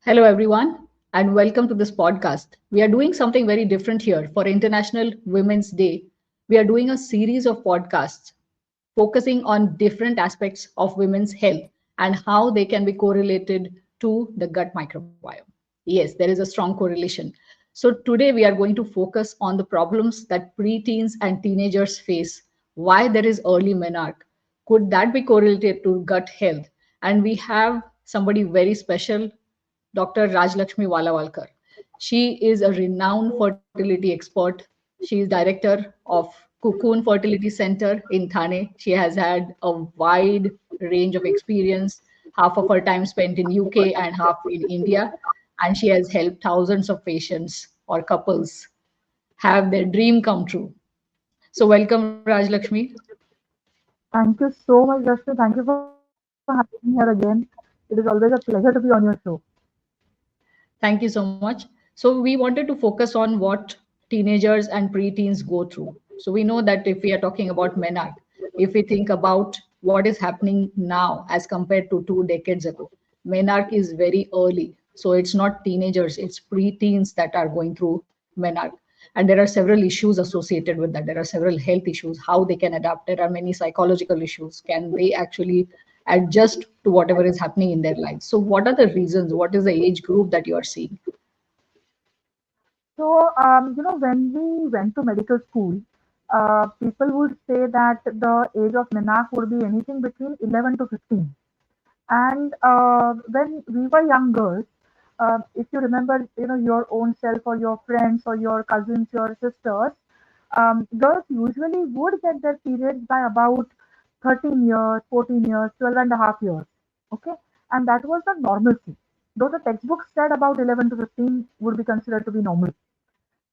Hello, everyone, and welcome to this podcast. We are doing something very different here for International Women's Day. We are doing a series of podcasts focusing on different aspects of women's health and how they can be correlated to the gut microbiome. Yes, there is a strong correlation. So, today we are going to focus on the problems that preteens and teenagers face, why there is early menarche. Could that be correlated to gut health? And we have somebody very special, Dr. Rajalaxmi Walavalkar. She is a renowned fertility expert. She is director of Cocoon Fertility Center in Thane. She has had a wide range of experience, half of her time spent in UK and half in India, and she has helped thousands of patients or couples have their dream come true. So welcome, Rajlakshmi. Thank you so much, Rashmi. Thank you for having me here again. It is always a pleasure to be on your show. Thank you so much. So, we wanted to focus on what teenagers and preteens go through. So, we know that if we are talking about menarche, if we think about what is happening now as compared to 2 decades ago, menarche is very early. So, it's not teenagers, it's preteens that are going through menarche. And there are several issues associated with that. There are several health issues, how they can adapt. There are many psychological issues. Can they actually adjust to whatever is happening in their lives? So, what are the reasons? What is the age group that you are seeing? When we went to medical school, people would say that the age of menarche would be anything between 11 to 15. And when we were young girls, if you remember, your own self or your friends or your cousins, your sisters, girls usually would get their periods by about 13 years, 14 years, 12 and a half years. Okay. And that was the normalcy. Though the textbooks said about 11 to 15 would be considered to be normal.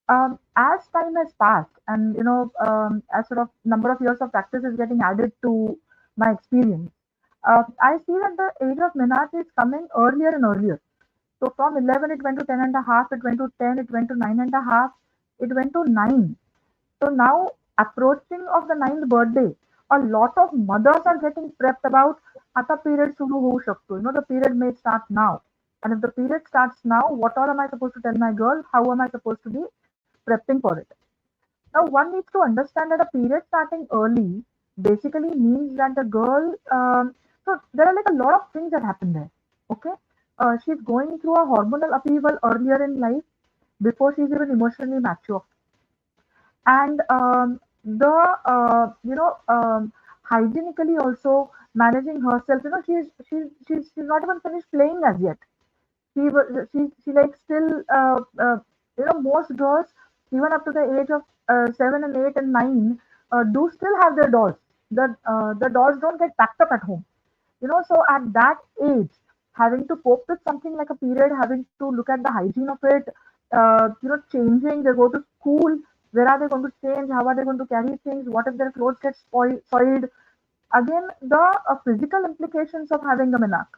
As time has passed, and as sort of number of years of practice is getting added to my experience, I see that the age of menarche is coming earlier and earlier. So from 11, it went to 10 and a half, it went to 10, it went to 9 and a half, it went to 9. So now, approaching of the ninth birthday, a lot of mothers are getting prepped about आता period सुरू होऊ शकतो. The period may start now. And if the period starts now, what all am I supposed to tell my girl? How am I supposed to be prepping for it? Now, one needs to understand that a period starting early basically means that the girl, so there are like a lot of things that happen there. Okay. She's going through a hormonal upheaval earlier in life before she's even emotionally mature. And the hygienically also managing herself. She's not even finished playing as yet. She like still most girls even up to the age of 7 and 8 and 9 do still have their dolls. The dolls don't get packed up at home. So at that age, having to cope with something like a period, having to look at the hygiene of it, changing, they go to school, where are they going to change, how are they going to carry things, what if their clothes get soiled? Again, the physical implications of having a menarche.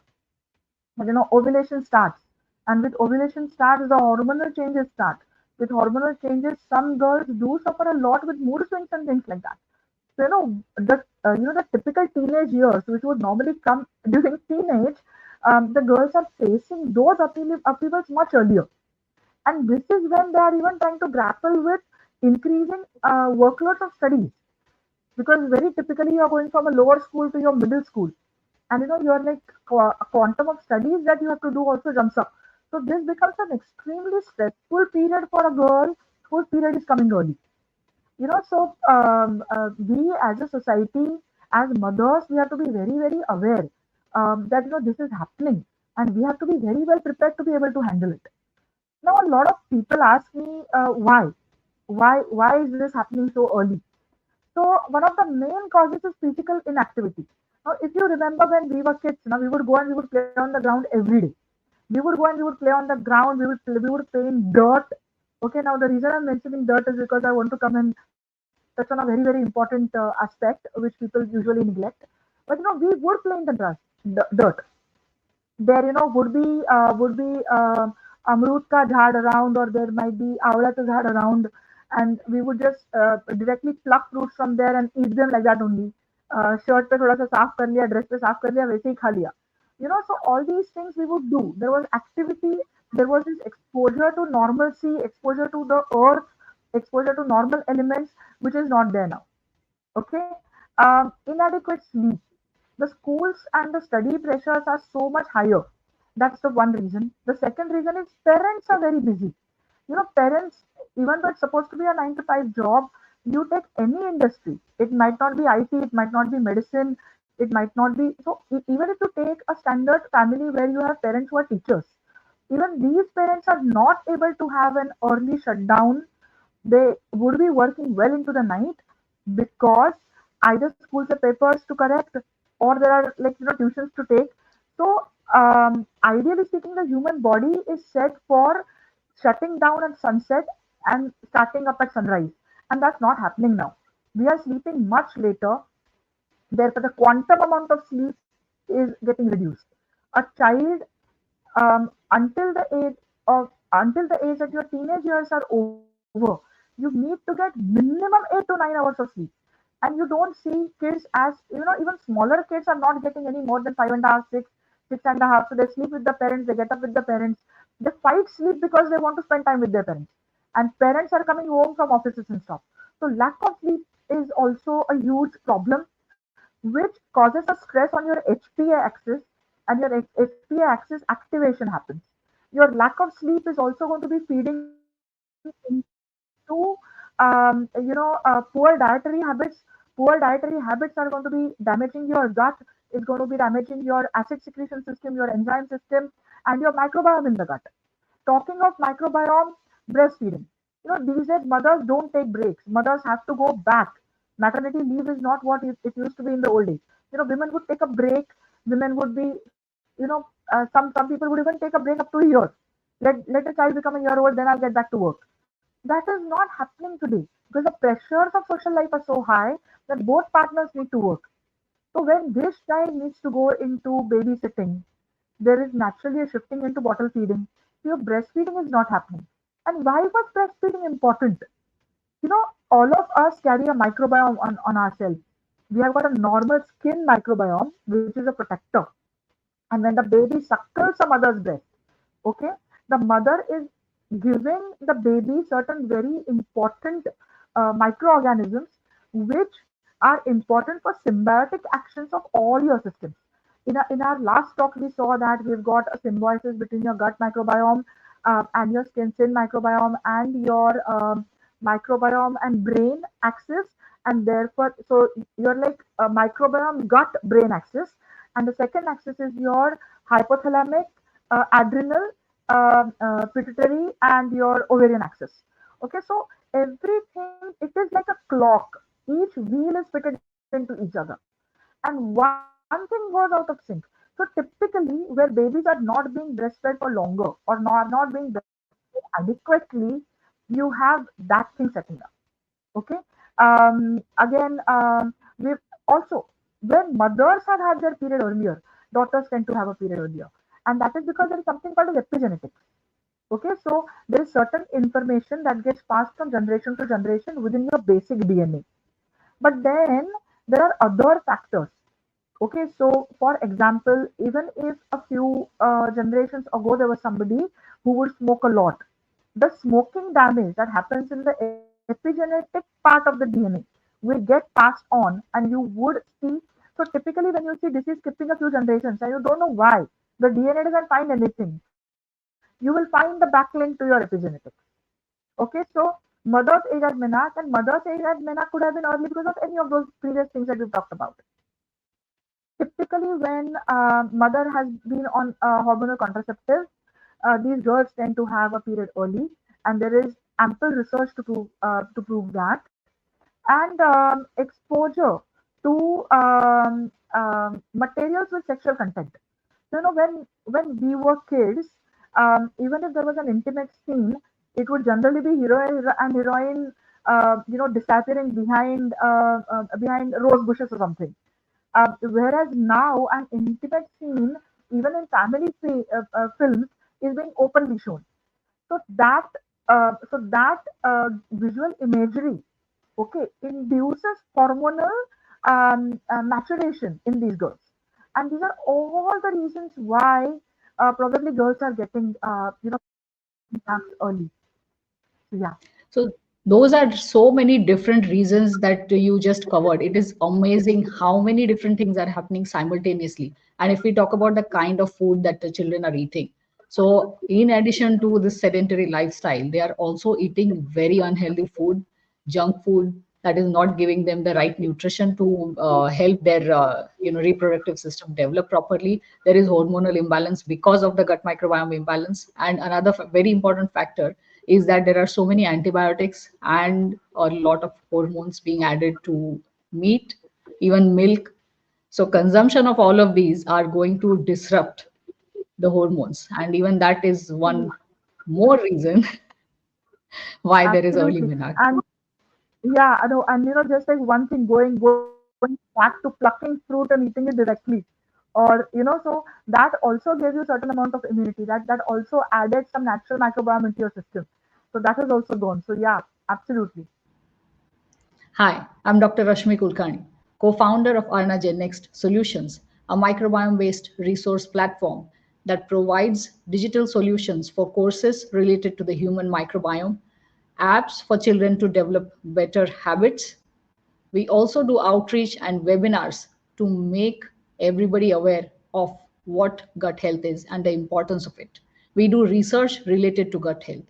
Ovulation starts, and with ovulation starts, the hormonal changes start. With hormonal changes, some girls do suffer a lot with mood swings and things like that. So the typical teenage years, which would normally come during teenage, the girls are facing those upheavals much earlier, and this is when they are even trying to grapple with increasing workloads of studies, because very typically you're going from a lower school to your middle school, and you're like a quantum of studies that you have to do also jumps up. So this becomes an extremely stressful period for a girl whose period is coming early. We as a society, as mothers, we have to be very, very aware that this is happening, and we have to be very well prepared to be able to handle it. Now, a lot of people ask me why is this happening so early? So one of the main causes is physical inactivity. Now, if you remember when we were kids, now we would go and we would play on the ground every day. We would go and we would play on the ground. We would play in dirt. Okay, now the reason I'm mentioning dirt is because I want to come and touch on a very, very important aspect which people usually neglect. But we would play in the dirt. There would be amrut ka jhad around, or there might be awla ka jhad around, and we would just directly pluck fruits from there and eat them like that only. Shirt पे थोड़ा सा साफ कर लिया, dress पे साफ कर लिया, वैसे ही खा लिया. So all these things we would do. There was activity, there was this exposure to normalcy, exposure to the earth, exposure to normal elements, which is not there now. Okay. Inadequate sleep. The schools and the study pressures are so much higher. That's the one reason. The second reason is parents are very busy. Parents, even though it's supposed to be a 9 to 5 job, you take any industry. It might not be IT, it might not be medicine, it might not be. So, even if you take a standard family where you have parents who are teachers, even these parents are not able to have an early shutdown. They would be working well into the night because either schools have papers to correct or there are tuitions to take. So ideally speaking, the human body is set for shutting down at sunset and starting up at sunrise, and that's not happening now. We are sleeping much later, therefore the quantum amount of sleep is getting reduced. A child, until the age that your teenage years are over, you need to get minimum 8 to 9 hours of sleep. And you don't see kids as, even smaller kids are not getting any more than 5.5, 6, 6.5. So they sleep with the parents, they get up with the parents, they fight sleep because they want to spend time with their parents. And parents are coming home from offices and stuff. So lack of sleep is also a huge problem, which causes a stress on your HPA axis, and your HPA axis activation happens. Your lack of sleep is also going to be feeding into poor dietary habits. Poor dietary habits are going to be damaging your gut. It's going to be damaging your acid secretion system, your enzyme system, and your microbiome in the gut. Talking of microbiome, breastfeeding. These days mothers don't take breaks. Mothers have to go back. Maternity leave is not what it used to be in the old days. Women would take a break. Women would be, some people would even take a break up to a year. Let a child become a year old, then I'll get back to work. That is not happening today because the pressures of social life are so high that both partners need to work. So when this child needs to go into babysitting, there is naturally a shifting into bottle feeding. Your breastfeeding is not happening. And why was breastfeeding important? All of us carry a microbiome on ourselves. We have got a normal skin microbiome, which is a protector. And when the baby suckles a mother's breast, okay, the mother is giving the baby certain very important microorganisms which are important for symbiotic actions of all your systems. In our last talk, we saw that we've got a symbiosis between your gut microbiome and your skin microbiome and your microbiome and brain axis, and therefore, so you're like a microbiome gut brain axis, and the second axis is your hypothalamic, adrenal, pituitary, and your ovarian axis. Okay, so everything, it is like a clock. Each wheel is fitted into each other, and one thing goes out of sync. So typically, where babies are not being breastfed for longer or not being breastfed adequately, you have that thing setting up. Okay. Again, we also, when mothers have had their period earlier, daughters tend to have a period earlier, and that is because there is something called as epigenetics. Okay, so there is certain information that gets passed from generation to generation within your basic DNA. But then there are other factors. Okay, so for example, even if a few generations ago there was somebody who would smoke a lot, the smoking damage that happens in the epigenetic part of the DNA will get passed on, and you would see. So typically, when you see disease skipping a few generations and you don't know why, the DNA doesn't find anything, you will find the backlink to your epigenetics. Okay, so mother's age at menarche and mother's age at menarche could have been early because of any of those previous things that we've talked about. Typically, when mother has been on hormonal contraceptives, these girls tend to have a period early, and there is ample research to prove that. And exposure to materials with sexual content. When we were kids, even if there was an intimate scene, it would generally be hero and heroine, disappearing behind rose bushes or something. Whereas now, an intimate scene, even in family films, is being openly shown. So that visual imagery, okay, induces hormonal maturation in these girls. And these are all the reasons why probably girls are getting, naps early. So yeah. So those are so many different reasons that you just covered. It is amazing how many different things are happening simultaneously. And if we talk about the kind of food that the children are eating, so in addition to this sedentary lifestyle, they are also eating very unhealthy food, junk food that is not giving them the right nutrition to help their reproductive system develop properly. There is hormonal imbalance because of the gut microbiome imbalance, and another very important factor is that there are so many antibiotics and a lot of hormones being added to meat, even milk. So consumption of all of these are going to disrupt the hormones, and even that is one more reason why there is early Absolutely. menarche. And yeah, I know, and just like one thing, going back to plucking fruit and eating it directly, or so that also gives you certain amount of immunity. That also added some natural microbiome into your system. So that is also gone. So yeah, absolutely. Hi, I'm Dr. Rashmi Kulkarni, co-founder of Next Solutions, a microbiome-based resource platform that provides digital solutions for courses related to the human microbiome, apps for children to develop better habits. We also do outreach and webinars to make everybody aware of what gut health is and the importance of it. We do research related to gut health.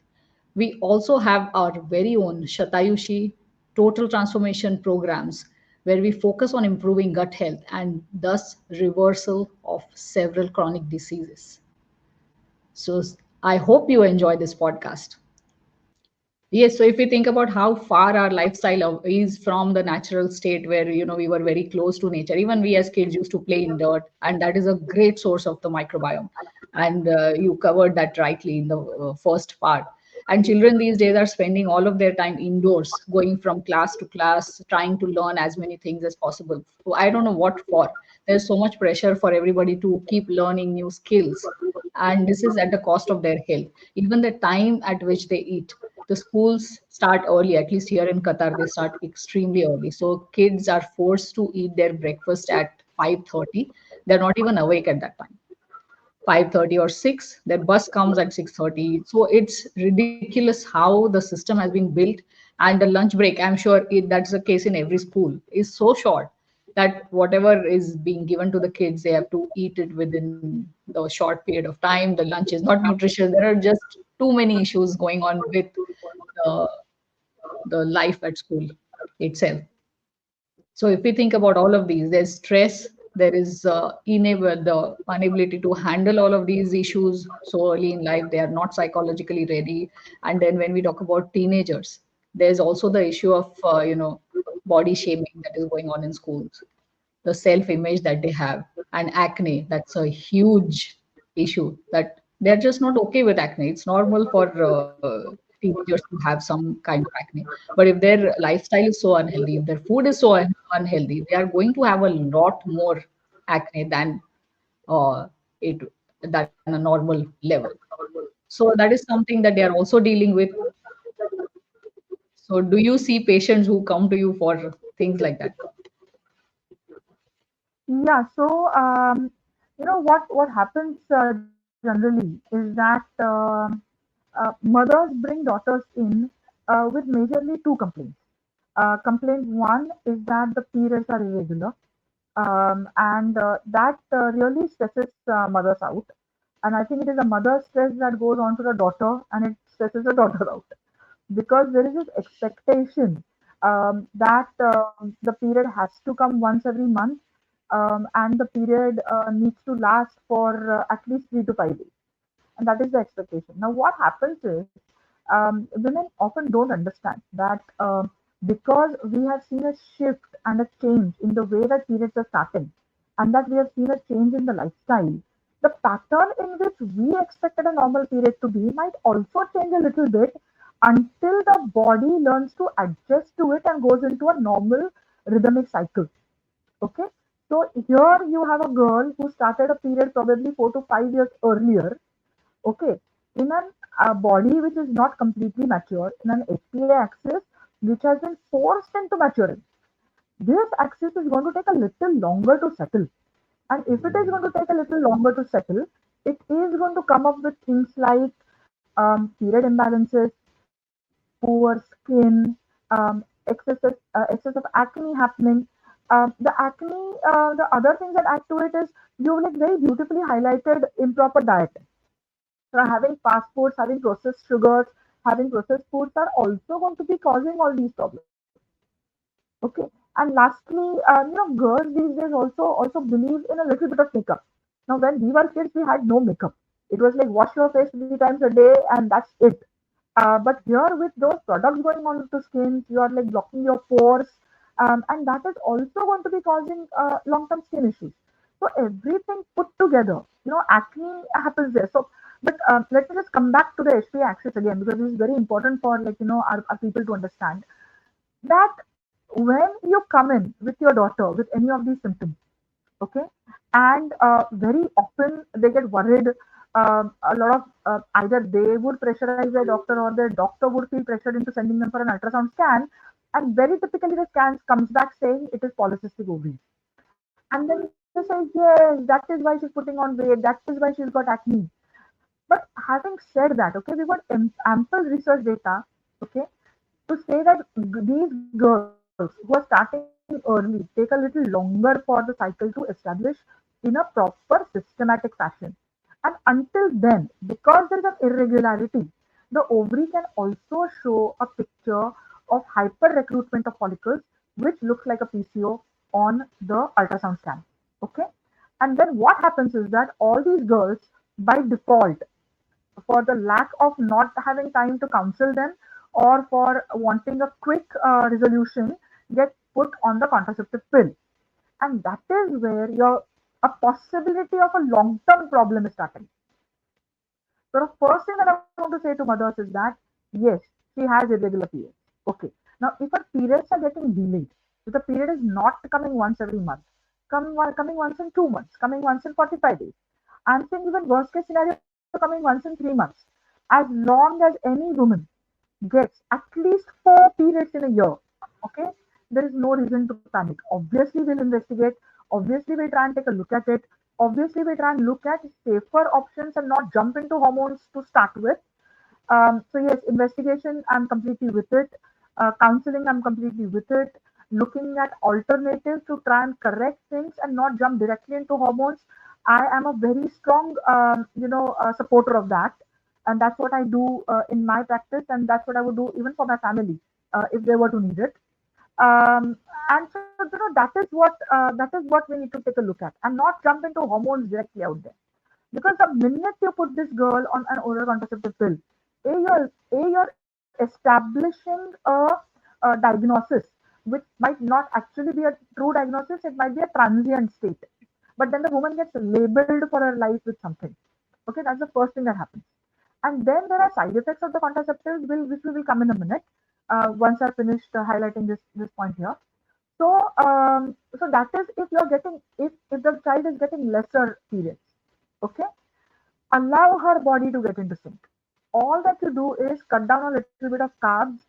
We also have our very own Shatayushi total transformation programs where we focus on improving gut health and thus reversal of several chronic diseases. So I hope you enjoy this podcast. Yes, so if we think about how far our lifestyle is from the natural state where we were very close to nature, even we as kids used to play in dirt, and that is a great source of the microbiome. And you covered that rightly in the first part. And children these days are spending all of their time indoors, going from class to class, trying to learn as many things as possible. So I don't know what for. There's so much pressure for everybody to keep learning new skills, and this is at the cost of their health. Even the time at which they eat, the schools start early, at least here in Qatar they start extremely early, so kids are forced to eat their breakfast at 5:30. They're not even awake at that time. 5:30 or 6, their bus comes at 6:30. So it's ridiculous how the system has been built. And the lunch break, I'm sure that's the case in every school, is so short that whatever is being given to the kids, they have to eat it within the short period of time. The lunch is not nutritious. There are just too many issues going on with the, the life at school itself. So if we think about all of these, there's stress, there is the inability to handle all of these issues so early in life. They are not psychologically ready. And then when we talk about teenagers, there's also the issue of body shaming that is going on in schools, the self image that they have, and acne. That's a huge issue that they're just not okay with acne. It's normal for teenagers to have some kind of acne. But if their lifestyle is so unhealthy, if their food is so unhealthy, they are going to have a lot more acne than it than a normal level. So that is something that they are also dealing with. So do you see patients who come to you for things like that? Yeah. So what happens generally is that mothers bring daughters in with majorly two complaints. Complaint one is that the periods are irregular, and that really stresses mothers out. And I think it is a mother's stress that goes on to the daughter, and it stresses the daughter out because there is this expectation that the period has to come once every month, and the period needs to last for at least 3 to 5 days, and that is the expectation. Now, what happens is women often don't understand that because we have seen a shift and a change in the way that periods are starting, and that we have seen a change in the lifestyle, the pattern in which we expected a normal period to be might also change a little bit until the body learns to adjust to it and goes into a normal rhythmic cycle. Okay, so here you have a girl who started a period probably 4 to 5 years earlier. Okay, in a body which is not completely mature, in an HPA axis which has been forced into maturing, this axis is going to take a little longer to settle. And if it is going to take a little longer to settle, it is going to come up with things like period imbalances, poor skin, excess of acne happening. The acne, the other things that add to it is you like very beautifully highlighted improper diet. So having fast foods, having processed sugars, having processed foods are also going to be causing all these problems. Okay. And lastly, girls these days also believe in a little bit of makeup. Now, when we were kids, we had no makeup. It was like wash your face 3 times a day and that's it. But here, with those products going on to skins, you are like blocking your pores, and that is also going to be causing long-term skin issues. So everything put together, acne happens there. So, but let me just come back to the HPA axis again because this is very important for our people to understand that when you come in with your daughter with any of these symptoms, okay, and very often they get worried. A lot of either they would pressurize their doctor or their doctor would feel pressured into sending them for an ultrasound scan, and very typically the scans comes back saying it is polycystic ovaries, and then they say yes, that is why she's putting on weight, that is why she's got acne. But having said that, okay, we got ample research data, okay, to say that these girls who are starting early take a little longer for the cycle to establish in a proper systematic fashion. And until then, because there is an irregularity, the ovary can also show a picture of hyper recruitment of follicles, which looks like a PCO on the ultrasound scan. Okay. And then what happens is that all these girls, by default, for the lack of not having time to counsel them or for wanting a quick resolution, get put on the contraceptive pill. And that is where your a possibility of a long-term problem is starting. So the first thing that I want to say to mothers is that yes, she has irregular periods. Okay. Now, if her periods are getting delayed, if the period is not coming once every month, coming once in 2 months, coming once in 45 days, I'm saying even worst case scenario coming once in 3 months, as long as any woman gets at least 4 periods in a year, okay, there is no reason to panic. Obviously, we'll investigate. Obviously, we'll try and take a look at it. Obviously, we'll try and look at safer options and not jump into hormones to start with. So yes, investigation, I'm completely with it. Counseling, I'm completely with it. Looking at alternatives to try and correct things and not jump directly into hormones. I am a very strong, supporter of that, and that's what I do in my practice, and that's what I would do even for my family if they were to need it. And so that is what we need to take a look at, and not jump into hormones directly out there. Because the minute you put this girl on an oral contraceptive pill, you're establishing a diagnosis which might not actually be a true diagnosis. It might be a transient state. But then the woman gets labeled for her life with something. Okay, that's the first thing that happens. And then there are side effects of the contraceptives, which we will come in a minute. Once I finished highlighting this point here. So that is if you're getting if the child is getting lesser periods. Okay, allow her body to get into sync. All that you do is cut down a little bit of carbs,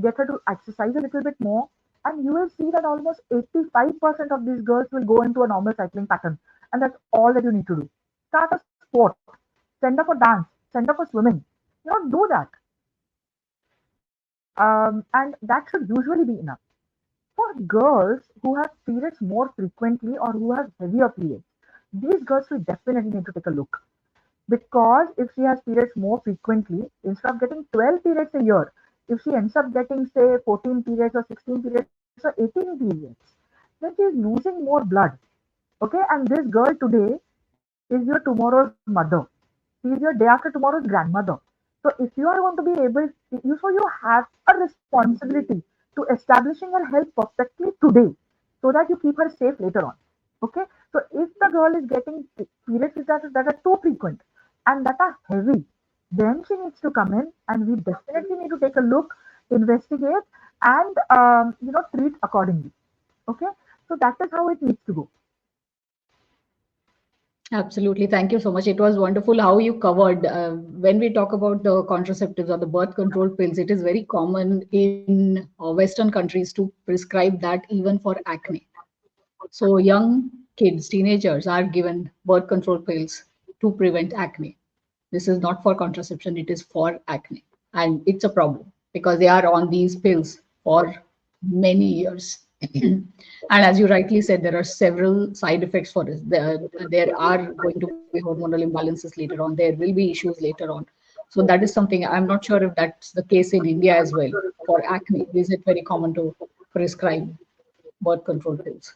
get her to exercise a little bit more, and you will see that almost 85% of these girls will go into a normal cycling pattern. And that's all that you need to do. Start a sport, send her for dance, send her for swimming. Do that. And that should usually be enough. For girls who have periods more frequently or who have heavier periods, these girls will definitely need to take a look. Because if she has periods more frequently, instead of getting 12 periods a year, if she ends up getting, say, 14 periods or 16 periods or 18 periods, then she is losing more blood. Okay, and this girl today is your tomorrow's mother. She is your day after tomorrow's grandmother. So if you are going to be able, you have a responsibility to establishing her health perfectly today, so that you keep her safe later on. Okay, so if the girl is getting periods that are too frequent and that are heavy, then she needs to come in, and we definitely need to take a look, investigate, and treat accordingly. Okay, so that is how it needs to go. Absolutely. Thank you so much. It was wonderful how you covered. When we talk about the contraceptives or the birth control pills, it is very common in Western countries to prescribe that even for acne. So young kids, teenagers are given birth control pills to prevent acne. This is not for contraception, it is for acne. And it's a problem because they are on these pills for many years. And as you rightly said, there are several side effects for this. There are going to be hormonal imbalances later on. There will be issues later on. So that is something I'm not sure if that's the case in India as well. For acne, is it very common to prescribe birth control pills?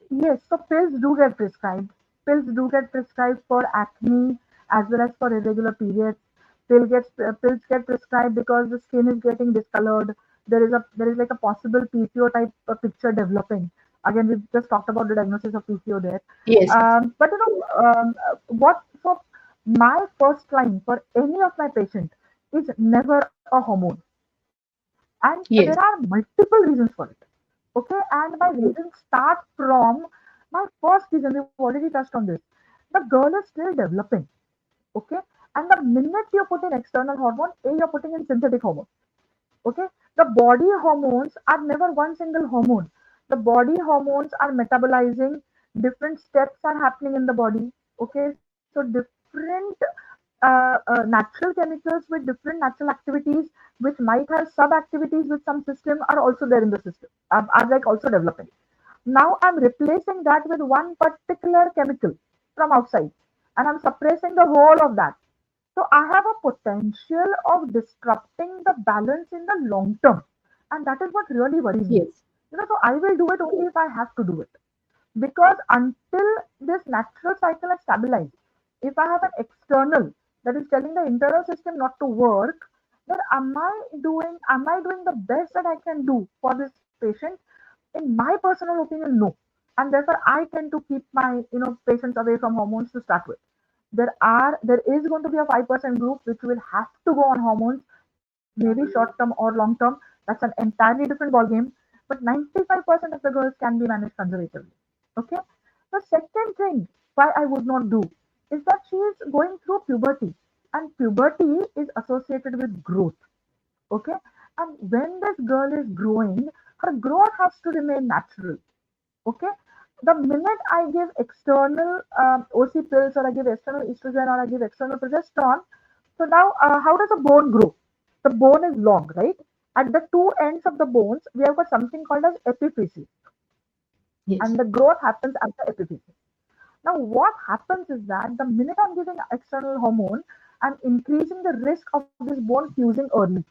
Yes, so pills do get prescribed. Pills do get prescribed for acne as well as for irregular periods. Pills get prescribed because the skin is getting discolored. There is like a possible PCO type picture developing. Again, we've just talked about the diagnosis of PCO there. Yes, But what so my first line for any of my patient is never a hormone, and there yes, are multiple reasons for it. Okay, and my reasons start from my first reason. We've already touched on this. The girl is still developing. Okay, and the minute you put in external hormone, you're putting in synthetic hormone. Okay, the body hormones are never one single hormone. The body hormones are metabolizing, different steps are happening in the body. Okay, so different natural chemicals with different natural activities, which might have sub activities with some system, are also there in the system, are like also developing. Now I'm replacing that with one particular chemical from outside, and I'm suppressing the whole of that. So I have a potential of disrupting the balance in the long term. And that is what really worries me. yes, So I will do it only if I have to do it. Because until this natural cycle is stabilized, if I have an external that is telling the internal system not to work, then am I doing the best that I can do for this patient? In my personal opinion, no. And therefore I tend to keep my patients away from hormones to start with. There is going to be a 5% group which will have to go on hormones, maybe short term or long term. That's an entirely different ball game. But 95% of the girls can be managed conservatively. Okay. The second thing why I would not do is that she is going through puberty, and puberty is associated with growth. Okay. And when this girl is growing, her growth has to remain natural. Okay. The minute I give external OC pills, or I give external estrogen, or I give external progesterone, so now how does a bone grow? The bone is long, right? At the two ends of the bones, we have got something called as epiphysis, yes, and the growth happens at the epiphysis. Now, what happens is that the minute I'm giving external hormone, I'm increasing the risk of this bone fusing early,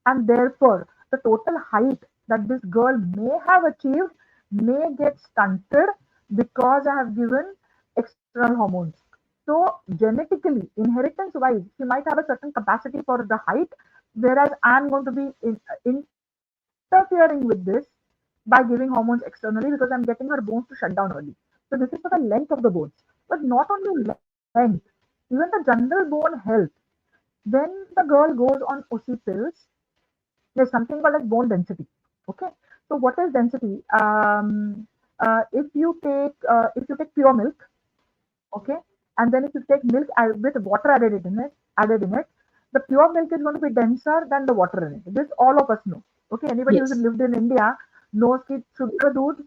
and therefore the total height that this girl may have achieved may get stunted because I have given external hormones. So, genetically, inheritance wise, she might have a certain capacity for the height, whereas I'm going to be interfering with this by giving hormones externally because I'm getting her bones to shut down early. So, this is for the length of the bones. But not only length, even the general bone health. When the girl goes on OC pills, there's something called as bone density. Okay, so what is density? If you take pure milk, okay, and then if you take milk with water added in it, the pure milk is going to be denser than the water in it. This all of us know. Okay, anybody who's yes, lived in India knows that sugar doodh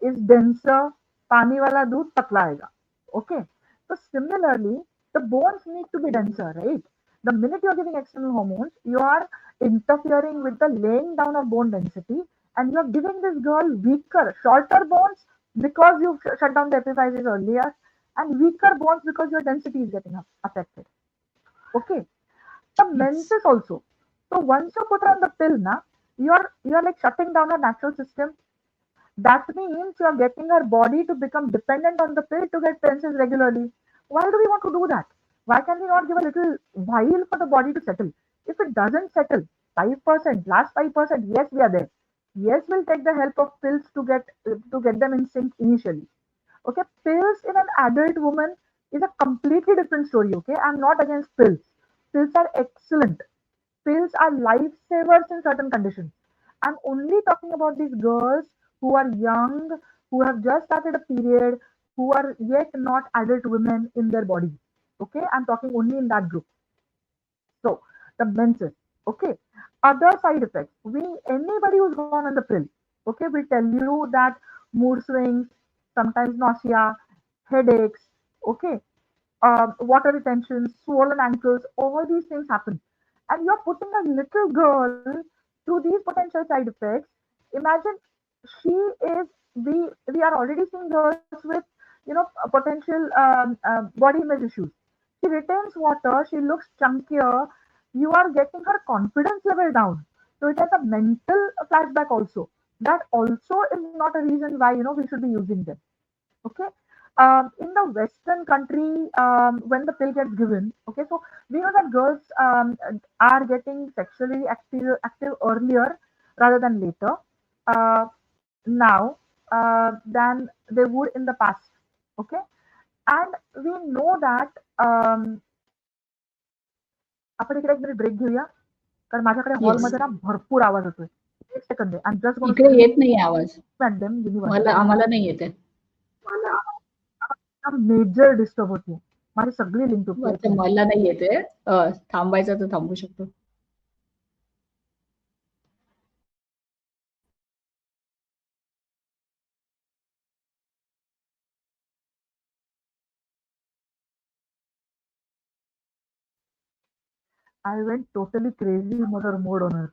is denser, pani wala doodh patla aega. Okay, so similarly, the bones need to be denser, right? The minute you're giving external hormones, you are interfering with the laying down of bone density, and you're giving this girl weaker, shorter bones because you shut down the epiphysis earlier, and weaker bones because your density is getting affected. Okay, the yes, menses also. So once you put her on the pill, na, you're like shutting down her natural system. That means you're getting her body to become dependent on the pill to get menses regularly. Why do we want to do that? Why can we not give a little while for the body to settle? If it doesn't settle, 5%, last 5%, yes, we are there. Yes, we'll take the help of pills to get them in sync initially. Okay, pills in an adult woman is a completely different story. Okay, I'm not against pills. Pills are excellent. Pills are lifesavers in certain conditions. I'm only talking about these girls who are young, who have just started a period, who are yet not adult women in their body. Okay, I'm talking only in that group. So the menses. Okay, other side effects. Anybody who's gone on the pill, okay, will tell you that mood swings, sometimes nausea, headaches, okay, water retention, swollen ankles, all these things happen. And you're putting a little girl through these potential side effects. Imagine she is, we are already seeing girls with, potential body image issues. She retains water, she looks chunkier, you are getting her confidence level down. So it has a mental flashback also. That also is not a reason why, we should be using them. Okay. In the Western country, when the pill gets given, okay, so we know that girls are getting sexually active earlier rather than later now than they would in the past. Okay, and we know that आपण इकडे एक minute break घेऊया कारण माझ्याकडे Yes. हॉलमध्ये ना भरपूर आवाज होतोय. एक सेकंद आहे. आय एम जस्ट गोना इकडे स्क्रीन येत नाहीये आवाज. At them. गिव्ह मी 1 मला सेकंड. आम्हाला नाही येते. मेजर डिस्टर्ब होते. माझी सगळी लिंक तुटली अच्छा, आहे. मला नाही येते. थांबायचं तर थांबू शकतो. I went totally crazy mother mode on her.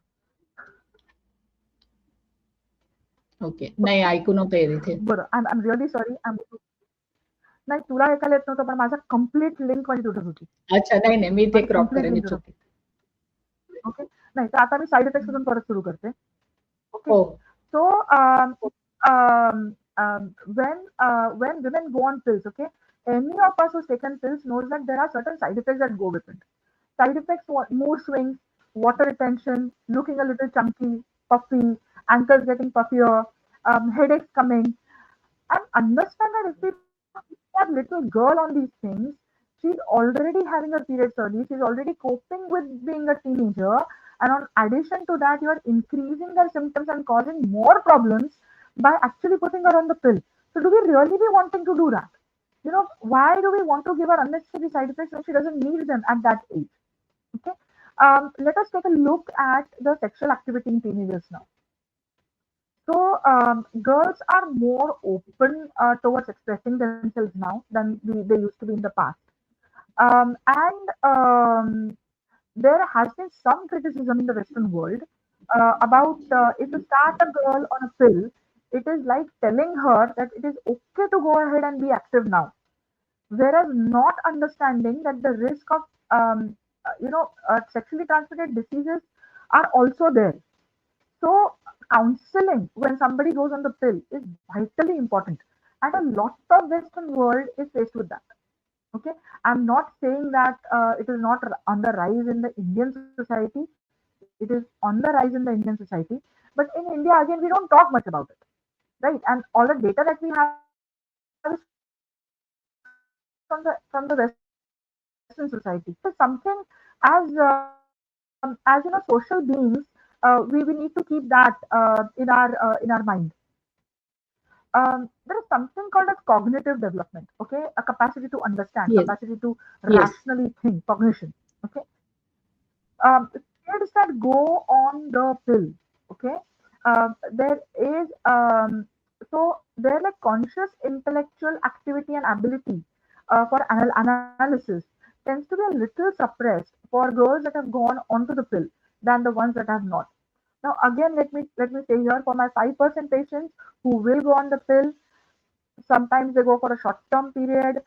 Okay. नाही, ऐकू नव्हतं येत इथे. बरं. I am really sorry. नाही तुला ऐकायला येत नव्हतं, पण माझा कंप्लीट लिंक माझी तुटत होती. अच्छा, नाही नाही, मी ते माझी क्रॉप कंप्लीट करेन. लिंक इट्स तुटत ओके. होती. ओके. नाही तर आता मी साइड इफेक्ट्स पासून परत सुरू करते. ओके. हो. So when women go on pills, okay, any of us who's taken pills knows that there are certain side effects that go with it. Side effects: mood swings, water retention, looking a little chunky, puffy, ankles getting puffier, headaches coming. And understand that if we put that little girl on these things, she's already having her periods early, she's already coping with being a teenager, and on addition to that, you are increasing her symptoms and causing more problems by actually putting her on the pill. So, do we really be wanting to do that? Why do we want to give her unnecessary side effects when she doesn't need them at that age? Okay. Let us take a look at the sexual activity in teenagers now. So, girls are more open towards expressing themselves now than they used to be in the past. And there has been some criticism in the Western world about if you start a girl on a pill, it is like telling her that it is okay to go ahead and be active now, whereas not understanding that the risk of sexually transmitted diseases are also there. So, counseling when somebody goes on the pill is vitally important, and a lot of Western world is faced with that. Okay, I'm not saying that it is not on the rise in the Indian society. It is on the rise in the Indian society, but in India again we don't talk much about it, right? And all the data that we have is from the Western society. So it is something as social beings, we need to keep that in our mind. There is something called as cognitive development, okay, a capacity to understand, Yes. capacity to Yes. rationally think, cognition. Okay, kids that go on the pill, okay, there is they're like conscious intellectual activity and ability for analysis tends to be a little suppressed for girls that have gone onto the pill than the ones that have not. Now, again, let me say here for my 5% patients who will go on the pill, sometimes they go for a short-term period.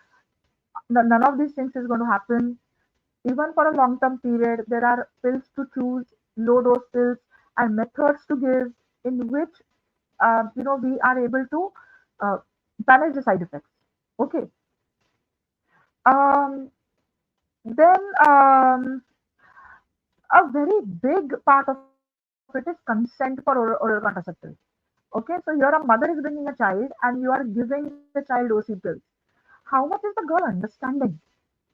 None of these things is going to happen. Even for a long-term period, there are pills to choose, low-dose pills, and methods to give in which we are able to uh, manage the side effects. Okay. Um, then a very big part of it is consent for oral contraceptives. Okay, so you're a mother is bringing a child and you are giving the child OC pills. How much is the girl understanding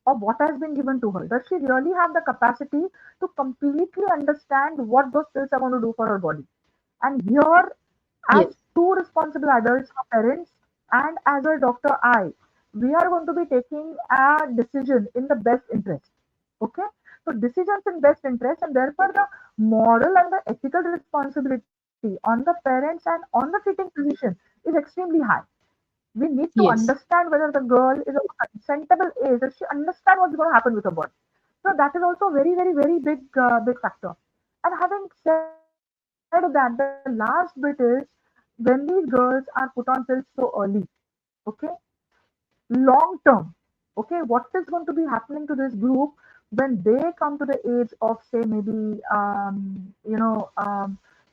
of what has been given to her? Does she really have the capacity to completely understand what those pills are going to do for her body? And here, as Yes. two responsible adults, parents, and as a doctor, we are going to be taking a decision in the best interest. Okay, so decisions in best interest, and therefore the moral and the ethical responsibility on the parents and on the treating physician is extremely high. We need to Yes. understand whether the girl is of a consentable age. Does she understand what's going to happen with her body? So that is also a very, very, very big factor. And having said that, the last bit is when these girls are put on pills so early, okay, long term, okay, what is going to be happening to this group when they come to the age of, say, maybe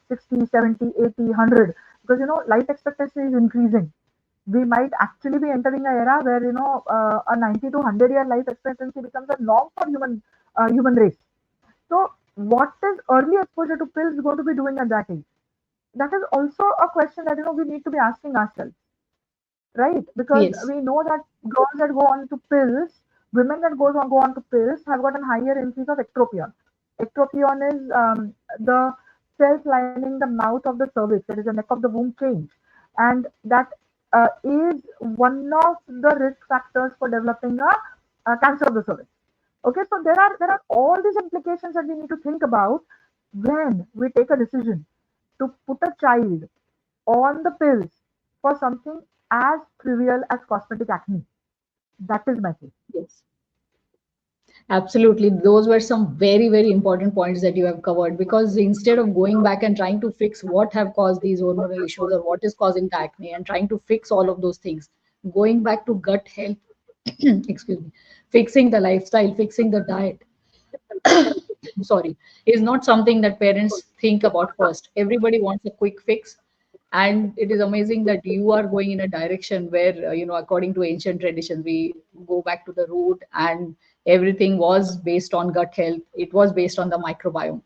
60, 70, 80, 100? Because life expectancy is increasing. We might actually be entering an era where a 90 to 100-year life expectancy becomes a norm for human race. So what is early exposure to pills going to be doing at that age? That is also a question that we need to be asking ourselves, right? Because Yes. we know that girls that go on to pills, women that go on to pills have got a higher increase of ectropion. Ectropion is the cells lining the mouth of the cervix, that is the neck of the womb change, and that is one of the risk factors for developing a cancer of the cervix. Okay, so there are all these implications that we need to think about when we take a decision to put a child on the pills for something as trivial as cosmetic acne. That is my take. Yes. Absolutely. Those were some very, very important points that you have covered, because instead of going back and trying to fix what have caused these hormonal issues or what is causing the acne and trying to fix all of those things, going back to gut health, excuse me, fixing the lifestyle, fixing the diet, sorry, is not something that parents think about first. Everybody wants a quick fix. And it is amazing that you are going in a direction where, according to ancient traditions, we go back to the root, and everything was based on gut health. It was based on the microbiome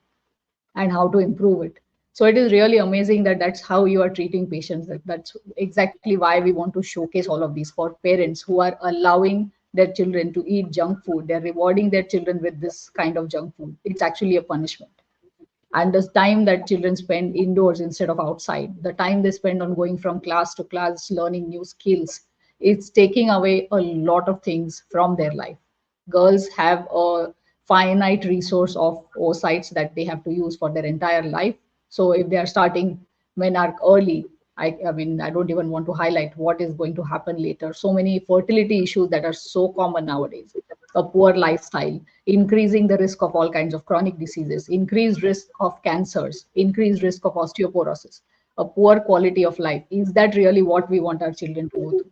and how to improve it. So it is really amazing that that's how you are treating patients. That's exactly why we want to showcase all of these for parents who are allowing their children to eat junk food. They're rewarding their children with this kind of junk food. It's actually a punishment. And the time that children spend indoors instead of outside, the time they spend on going from class to class learning new skills, it's taking away a lot of things from their life. Girls have a finite resource of oocytes that they have to use for their entire life. So if they are starting menarche early, I mean, I don't even want to highlight what is going to happen later. So many fertility issues that are so common nowadays, a poor lifestyle, increasing the risk of all kinds of chronic diseases, increased risk of cancers, increased risk of osteoporosis, a poor quality of life. Is that really what we want our children to go through?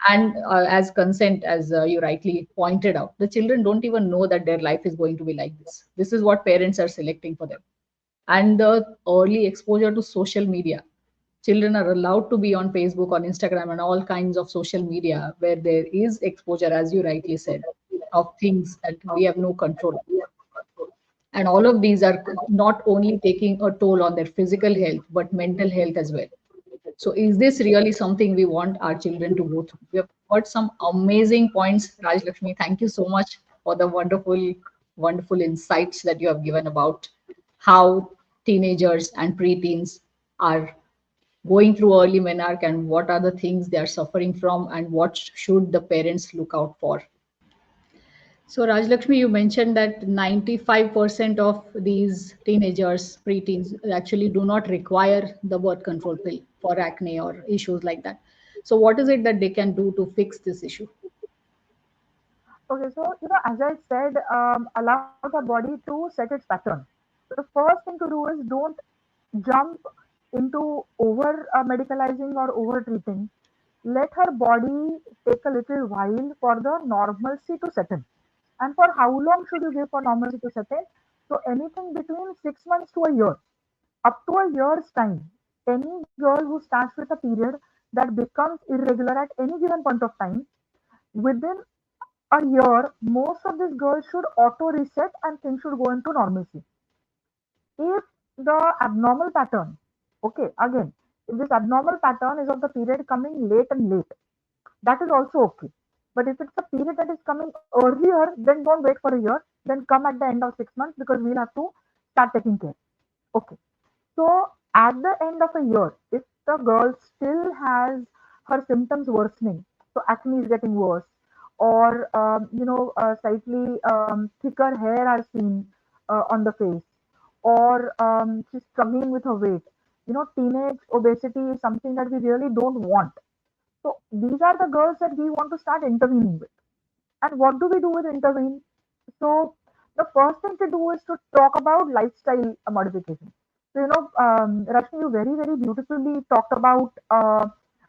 And as consent, as you rightly pointed out, the children don't even know that their life is going to be like this. This is what parents are selecting for them. And the early exposure to social media. Children are allowed to be on Facebook, on Instagram, and all kinds of social media where there is exposure, as you rightly said, of things that we have no control of. And all of these are not only taking a toll on their physical health, but mental health as well. So, is this really something we want our children to go through? We have got some amazing points, Raj Lakshmi. Thank you so much for the wonderful, wonderful insights that you have given about how teenagers and preteens are going through early menarche and what are the things they are suffering from and what should the parents look out for. So, Rajlakshmi, you mentioned that 95% of these teenagers, preteens, actually do not require the birth control pill for acne or issues like that. So, what is it that they can do to fix this issue? Okay, so as I said, allow the body to set its pattern. So the first thing to do is don't jump into over medicalizing or over treating. Let her body take a little while for the normalcy to set in. And for how long should you give for normalcy to set in? So anything between 6 months to a year. Up to a year's time, any girl who starts with a period that becomes irregular at any given point of time, within a year, most of these girls should auto reset and things should go into normalcy. If the abnormal pattern, okay, again, if this abnormal pattern is of the period coming late and late, that is also okay. But if it's a period that is coming earlier, then don't wait for a year, then come at the end of 6 months because we'll have to start taking care. Okay. So at the end of a year, if the girl still has her symptoms worsening, so acne is getting worse, or slightly thicker hair are seen on the face, or she's struggling with her weight. Teenage obesity is something that we really don't want. So these are the girls that we want to start intervening with. And what do we do with intervene? So the first thing to do is to talk about lifestyle modification. So Rashmi, you very very beautifully talked about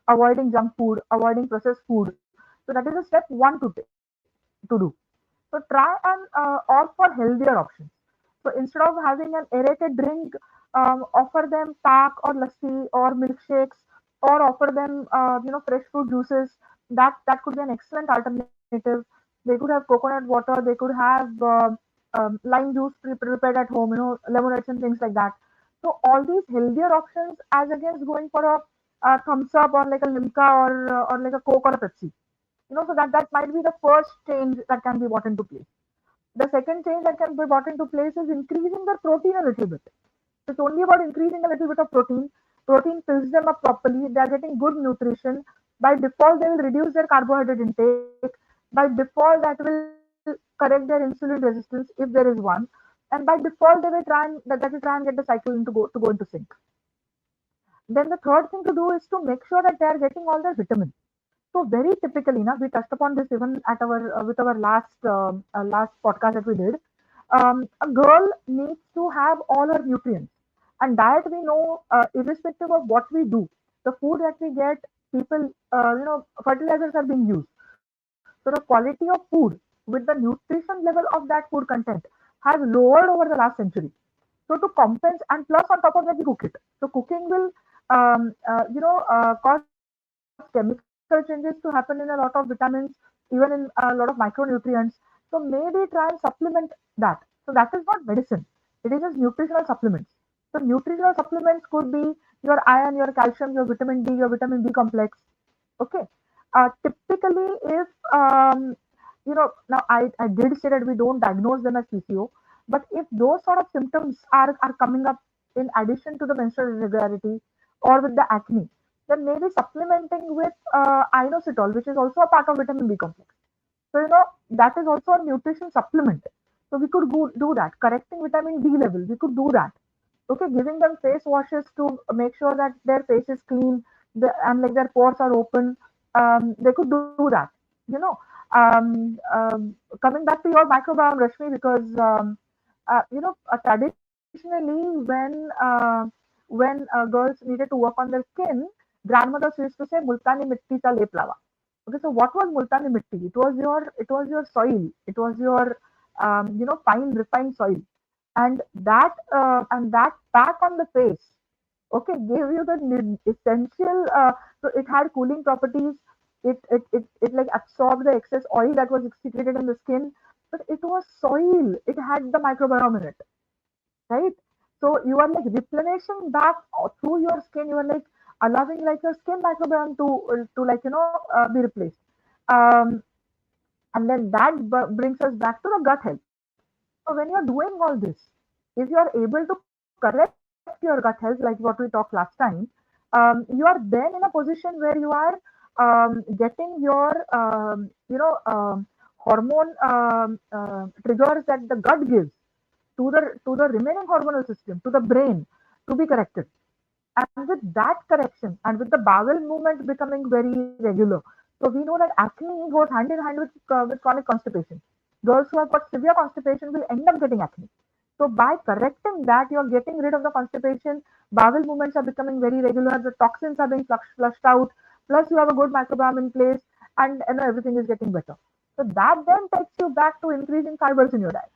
avoiding junk food, avoiding processed food. So that is a step one to do. So try and opt for healthier options. So instead of having an aerated drink, offer them pak or lassi or milkshakes, or offer them fresh fruit juices. That could be an excellent alternative. They could have coconut water. They could have lime juice prepared at home. Lemonades and things like that. So all these healthier options as against going for a thumbs up or like a limca or like a coke or a Pepsi. So that might be the first change that can be brought into place. The second change that can be brought into place is increasing the protein a little bit. It's only about increasing a little bit of protein. Protein fills them up properly. They are getting good nutrition. By default, they will reduce their carbohydrate intake. By default, that will correct their insulin resistance if there is one. And by default, they will try and get the cycle to go into sync. Then the third thing to do is to make sure that they are getting all their vitamins. So very typically, we touched upon this even at our with our last podcast that we did. A girl needs to have all her nutrients, and diet we know, irrespective of what we do, the food that we get, people, fertilizers are being used. So the quality of food with the nutrition level of that food content has lowered over the last century. So to compensate, and plus on top of that, we cook it. So cooking will, cause chemical changes to happen in a lot of vitamins, even in a lot of micronutrients. So maybe try and supplement that. So that is not medicine. It is just nutritional supplements. So nutritional supplements could be your iron, your calcium, your vitamin D, your vitamin B complex. Okay. Typically, if now I did say that we don't diagnose them as PCO, but if those sort of symptoms are coming up in addition to the menstrual irregularity or with the acne, then maybe supplementing with inositol, which is also a part of vitamin B complex. So that is also a nutrition supplement. So we could do that. Correcting vitamin D level, we could do that. Okay, giving them face washes to make sure that their face is clean, and like their pores are open. They could do that. You know, Coming back to your microbiome, Rashmi, because traditionally when girls needed to work on their skin, grandmothers used to say multani mitti cha lep lava. Okay, so what was multani mitti? It was your soil. It was your fine refined soil, and that pack on the face, okay, gave you the essential. So it had cooling properties. It like absorbed the excess oil that was secreted in the skin, but it was soil. It had the microbiome in it, right? So you are like replenishing back through your skin. You are like allowing like your skin microbiome to like be replaced. Um, and then that brings us back to the gut health. So when you're doing all this, if you are able to correct your gut health, like what we talked last time, you are then in a position where you are getting your hormone triggers that the gut gives to the remaining hormonal system, to the brain, to be corrected. And with that correction and with the bowel movement becoming very regular, so we know that acne goes hand in hand with chronic constipation. Girls who have got severe constipation will end up getting acne. So by correcting that, you're getting rid of the constipation. Bowel movements are becoming very regular. The toxins are being flushed out. Plus, you have a good microbiome in place, and everything is getting better. So that then takes you back to increasing fibers in your diet,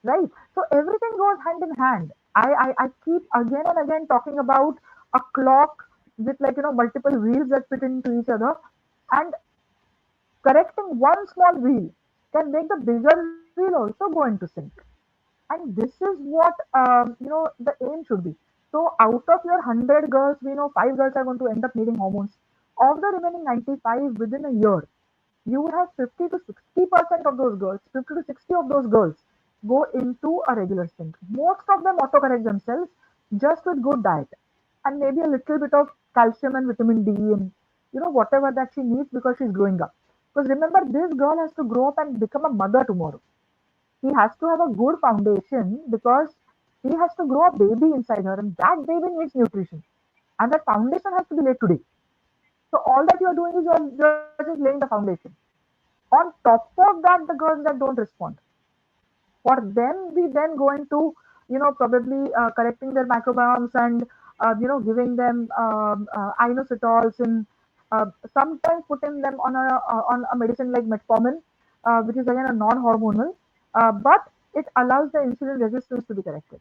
right? So everything goes hand in hand. I keep again and again talking about a clock with like multiple wheels that fit into each other, and correcting one small wheel can make the bigger wheel also go into sync. And this is what the aim should be. So out of your 100 girls, we know 5 girls are going to end up needing hormones. Of the remaining 95 within a year, you would have 50 to 60% of those girls, 50 to 60 of those girls go into a regular sync. Most of them autocorrect themselves just with good diet and maybe a little bit of calcium and vitamin D and whatever that she needs because she's growing up. Because remember, this girl has to grow up and become a mother tomorrow. He has to have a good foundation because he has to grow a baby inside her, and that baby needs nutrition. And that foundation has to be laid today. So all that you're doing is you're just laying the foundation. On top of that, the girls that don't respond, for them, we then go into, probably correcting their microbiomes and, giving them inositols and sometimes putting them on a medicine like metformin, which is again a non-hormonal, but it allows the insulin resistance to be corrected.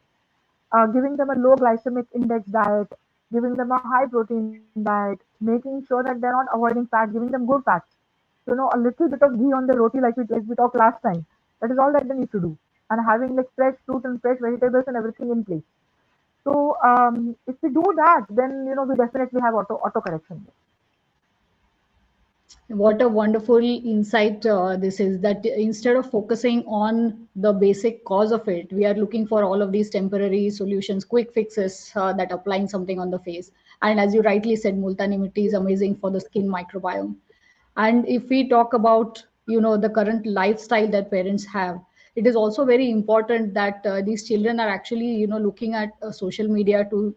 Giving them a low glycemic index diet, giving them a high protein diet, making sure that they're not avoiding fat, giving them good fats. A little bit of ghee on the roti, like we talked last time. That is all that they need to do, and having like fresh fruit and fresh vegetables and everything in place. So if we do that, then we definitely have auto correction. What a wonderful insight this is, that instead of focusing on the basic cause of it, we are looking for all of these temporary solutions, quick fixes, that applying something on the face. And as you rightly said, multani mitti is amazing for the skin microbiome. And if we talk about, the current lifestyle that parents have, it is also very important that these children are actually, looking at social media, to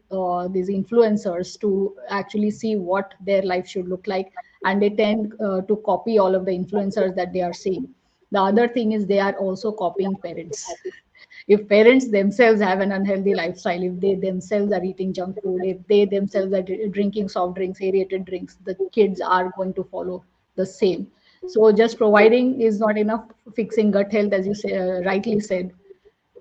these influencers, to actually see what their life should look like. And they tend to copy all of the influencers that they are seeing. The other thing is they are also copying parents. If parents themselves have an unhealthy lifestyle, if they themselves are eating junk food, if they themselves are drinking soft drinks, aerated drinks, the kids are going to follow the same. So just providing is not enough. Fixing gut health, as you say, rightly said,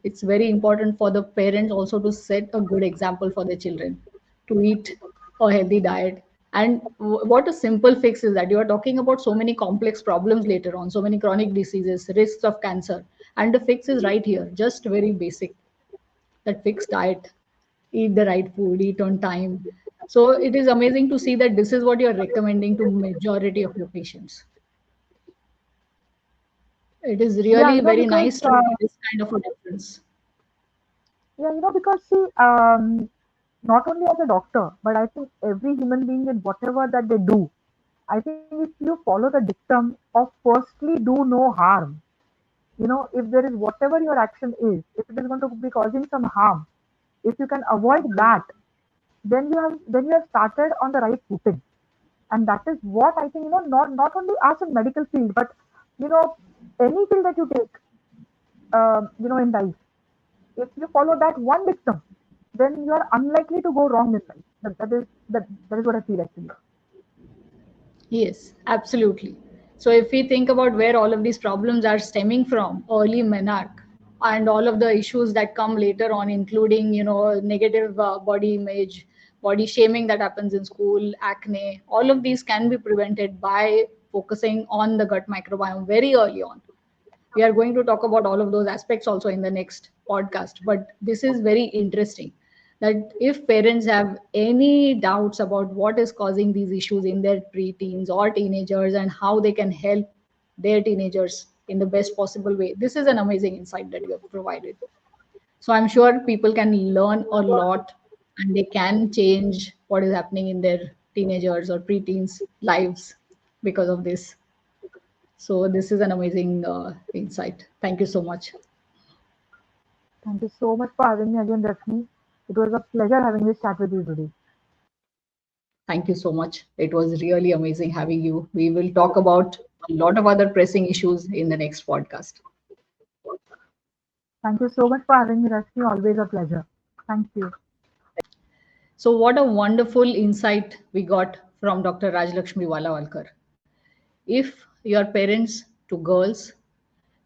it's very important for the parents also to set a good example for their children, to eat a healthy diet. And what a simple fix is that you are talking about so many complex problems later on, so many chronic diseases, risks of cancer, and the fix is right here, just very basic. That fixed diet, eat the right food, eat on time. So it is amazing to see that this is what you're recommending to majority of your patients. It is Yeah, really very because nice to see this kind of a difference. yeah, because see, not only as a doctor, but I think every human being in whatever that they do, I think if you follow the dictum of firstly do no harm, if there is whatever your action is, if it is going to be causing some harm, if you can avoid that, then you have started on the right footing. And that is what I think, not only us in medical field, but you know, any field that you take, in life, if you follow that one dictum, then you are unlikely to go wrong in life. That is what I feel actually. Yes, absolutely. So if we think about where all of these problems are stemming from, early menarche, and all of the issues that come later on, including, negative body image, body shaming that happens in school, acne, all of these can be prevented by focusing on the gut microbiome very early on. We are going to talk about all of those aspects also in the next podcast, but this is very interesting, that if parents have any doubts about what is causing these issues in their preteens or teenagers and how they can help their teenagers in the best possible way, this is an amazing insight that you have provided. So I'm sure people can learn a lot, and they can change what is happening in their teenagers or preteens lives because of this. So this is an amazing insight. Thank you so much. Thank you so much for having me again, Rashmi. It was a pleasure having this chat with you today. Thank you so much. It was really amazing having you. We will talk about a lot of other pressing issues in the next podcast. Thank you so much for having me, Rashmi. Always a pleasure. Thank you. So, what a wonderful insight we got from Dr. Rajalaxmi Walavalkar. If your parents to girls,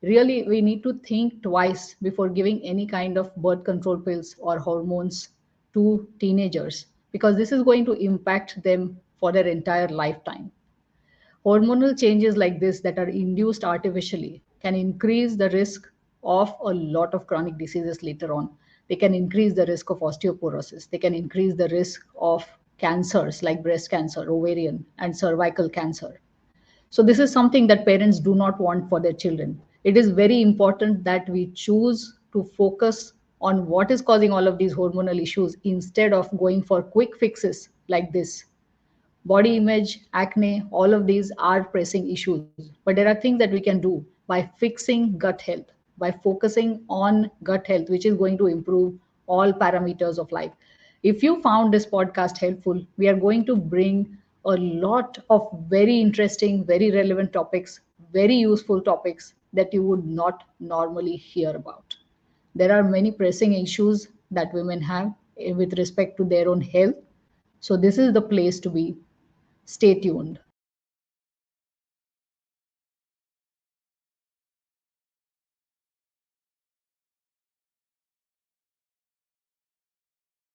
really, we need to think twice before giving any kind of birth control pills or hormones to teenagers, because this is going to impact them for their entire lifetime. Hormonal changes like this that are induced artificially can increase the risk of a lot of chronic diseases later on. They can increase the risk of osteoporosis. They can increase the risk of cancers like breast cancer, ovarian, and cervical cancer. So, this is something that parents do not want for their children. It is very important that we choose to focus on what is causing all of these hormonal issues instead of going for quick fixes like this. Body image, acne, all of these are pressing issues. But there are things that we can do by fixing gut health, by focusing on gut health, which is going to improve all parameters of life. If you found this podcast helpful, we are going to bring a lot of very interesting, very relevant topics, very useful topics that you would not normally hear about. There are many pressing issues that women have with respect to their own health. So, this is the place to be. Stay tuned.